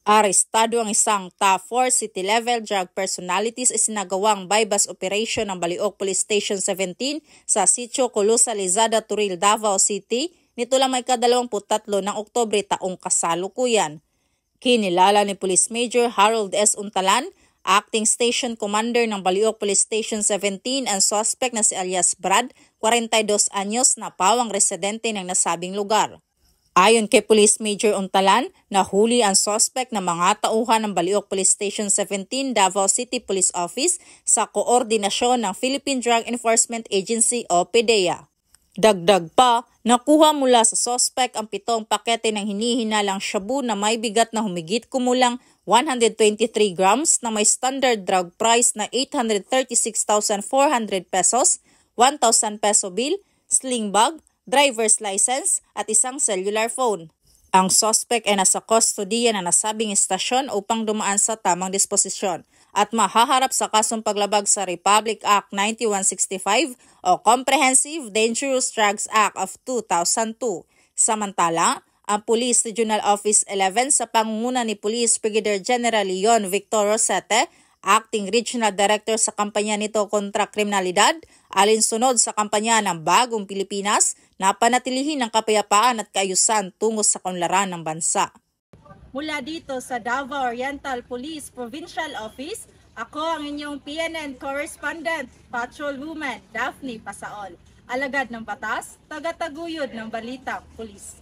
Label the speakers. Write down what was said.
Speaker 1: Arestado ang isang top 4 city-level drug personalities sa isinagawang bypass operation ng Baliok Police Station 17 sa Sitio Colusa, Lizada, Turil, Davao City nito lang may ka-23 ng Oktubre taong kasalukuyan. Kinilala ni Police Major Harold S. Untalan, Acting Station Commander ng Baliok Police Station 17 ang suspect na si alias Brad, 42 anyos na pawang residente ng nasabing lugar. Ayon kay Police Major Untalan, nahuli ang suspect na mga tauhan ng Baliok Police Station 17 Davao City Police Office sa koordinasyon ng Philippine Drug Enforcement Agency o PDEA. Dagdag pa, nakuha mula sa suspect ang 7 pakete ng hinihinalang shabu na may bigat na humigit kumulang 123 grams na may standard drug price na 836,400 pesos, 1,000 peso bill, sling bag, driver's license at isang cellular phone. Ang suspect ay nasa kustodiya na nasabing istasyon upang dumaan sa tamang disposisyon at mahaharap sa kasong paglabag sa Republic Act 9165 o Comprehensive Dangerous Drugs Act of 2002. Samantala, ang Police Regional Office 11 sa pangunguna ni Police Brigadier General Leon Victor Rosete, Acting Regional Director sa kampanya nito kontra kriminalidad, alinsunod sa kampanya ng Bagong Pilipinas na panatilihin ang kapayapaan at kaayusan tungo sa kaunlaran ng bansa.
Speaker 2: Mula dito sa Davao Oriental Police Provincial Office, ako ang inyong PNN Correspondent, Patrolwoman Daphne Pasaol, alagad ng batas, tagataguyod ng balitang pulis.